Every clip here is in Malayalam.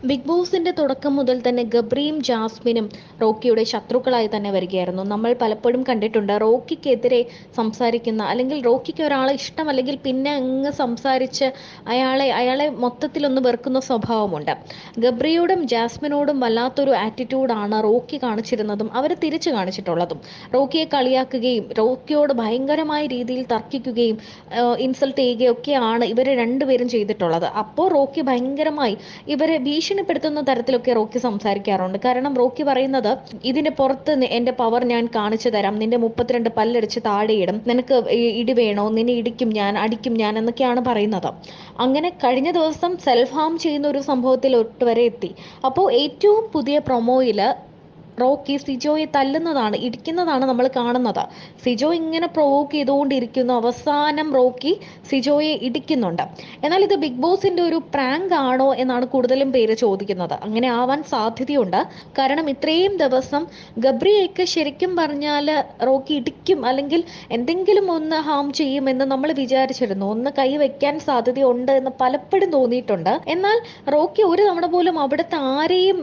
ബിഗ് ബോസിന്റെ തുടക്കം മുതൽ തന്നെ ഗബ്രിയും ജാസ്മിനും റോക്കിയുടെ ശത്രുക്കളായി തന്നെ വരികയായിരുന്നു. നമ്മൾ പലപ്പോഴും കണ്ടിട്ടുണ്ട് റോക്കിക്കെതിരെ സംസാരിക്കുന്ന, അല്ലെങ്കിൽ റോക്കിക്ക് ഒരാളെ ഇഷ്ടമല്ലെങ്കിൽ പിന്നെ അങ്ങ് സംസാരിച്ച് അയാളെ മൊത്തത്തിലൊന്ന് വെറുക്കുന്ന സ്വഭാവമുണ്ട്. ഗബ്രിയോടും ജാസ്മിനോടും വല്ലാത്തൊരു ആറ്റിറ്റ്യൂഡാണ് റോക്കി കാണിച്ചിരുന്നതും അവർ തിരിച്ചു കാണിച്ചിട്ടുള്ളതും. റോക്കിയെ കളിയാക്കുകയും റോക്കിയോട് ഭയങ്കരമായ രീതിയിൽ തർക്കിക്കുകയും ഇൻസൾട്ട് ചെയ്യുകയും ഒക്കെയാണ് ഇവർ രണ്ടുപേരും ചെയ്തിട്ടുള്ളത്. അപ്പോൾ റോക്കി ഭയങ്കരമായി ഇവരെ ഭീഷണിപ്പെടുത്തുന്ന തരത്തിലൊക്കെ റോക്കി സംസാരിക്കാറുണ്ട്. കാരണം റോക്കി പറയുന്നത്, ഇതിന്റെ പുറത്ത് എന്റെ പവർ ഞാൻ കാണിച്ചു തരാം, നിന്റെ 32 പല്ലടിച്ച് താഴെയിടും, നിനക്ക് ഇടി വേണോ, നിന്നെ ഇടിക്കും ഞാൻ, അടിക്കും ഞാൻ എന്നൊക്കെയാണ് പറയുന്നത്. അങ്ങനെ കഴിഞ്ഞ ദിവസം സെൽഫ് ഹാം ചെയ്യുന്ന ഒരു സംഭവത്തിൽ ഒട്ടുവരെ എത്തി. അപ്പോൾ ഏറ്റവും പുതിയ പ്രൊമോയില് റോക്കി സിജോയെ തല്ലുന്നതാണ്, ഇടിക്കുന്നതാണ് നമ്മൾ കാണുന്നത്. സിജോ ഇങ്ങനെ പ്രൊവോക്ക് ചെയ്തുകൊണ്ടിരിക്കുന്നു, അവസാനം റോക്കി സിജോയെ ഇടിക്കുന്നുണ്ട്. എന്നാൽ ഇത് ബിഗ് ബോസിന്റെ ഒരു പ്രാങ്ക് ആണോ എന്നാണ് കൂടുതലും പേര് ചോദിക്കുന്നത്. അങ്ങനെ ആവാൻ സാധ്യതയുണ്ട്. കാരണം ഇത്രയും ദിവസം ഗബ്രിയൊക്കെ ശരിക്കും പറഞ്ഞാൽ റോക്കി ഇടിക്കും, അല്ലെങ്കിൽ എന്തെങ്കിലും ഒന്ന് ഹാം ചെയ്യുമെന്ന് നമ്മൾ വിചാരിച്ചിരുന്നു. ഒന്ന് കൈ വെക്കാൻ സാധ്യതയുണ്ട് എന്ന് പലപ്പോഴും തോന്നിയിട്ടുണ്ട്. എന്നാൽ റോക്കി ഒരു തവണ പോലും അവിടുത്തെ ആരെയും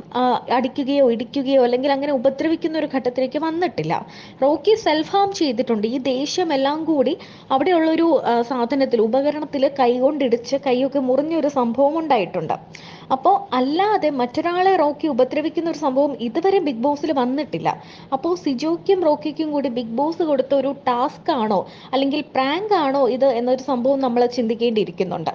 അടിക്കുകയോ ഇടിക്കുകയോ അല്ലെങ്കിൽ അങ്ങനെ ഉപദ്രവിക്കുന്ന ഒരു ഘട്ടത്തിലേക്ക് വന്നിട്ടില്ല. റോക്കി സെൽഫ് ഹാം ചെയ്തിട്ടുണ്ട്. ഈ ദേഷ്യം എല്ലാം കൂടി അവിടെയുള്ളൊരു സാധനത്തിൽ, ഉപകരണത്തിൽ കൈകൊണ്ടിടിച്ച് കൈയൊക്കെ മുറിഞ്ഞൊരു സംഭവം ഉണ്ടായിട്ടുണ്ട്. അപ്പോൾ അല്ലാതെ മറ്റൊരാളെ റോക്കി ഉപദ്രവിക്കുന്ന ഒരു സംഭവം ഇതുവരെ ബിഗ് ബോസിൽ വന്നിട്ടില്ല. അപ്പോൾ സിജോയ്ക്കും റോക്കിക്കും കൂടി ബിഗ് ബോസ് കൊടുത്ത ഒരു ടാസ്ക് ആണോ അല്ലെങ്കിൽ പ്രാങ്ക് ആണോ ഇത് എന്നൊരു സംഭവം നമ്മൾ ചിന്തിക്കേണ്ടിയിരിക്കുന്നുണ്ട്.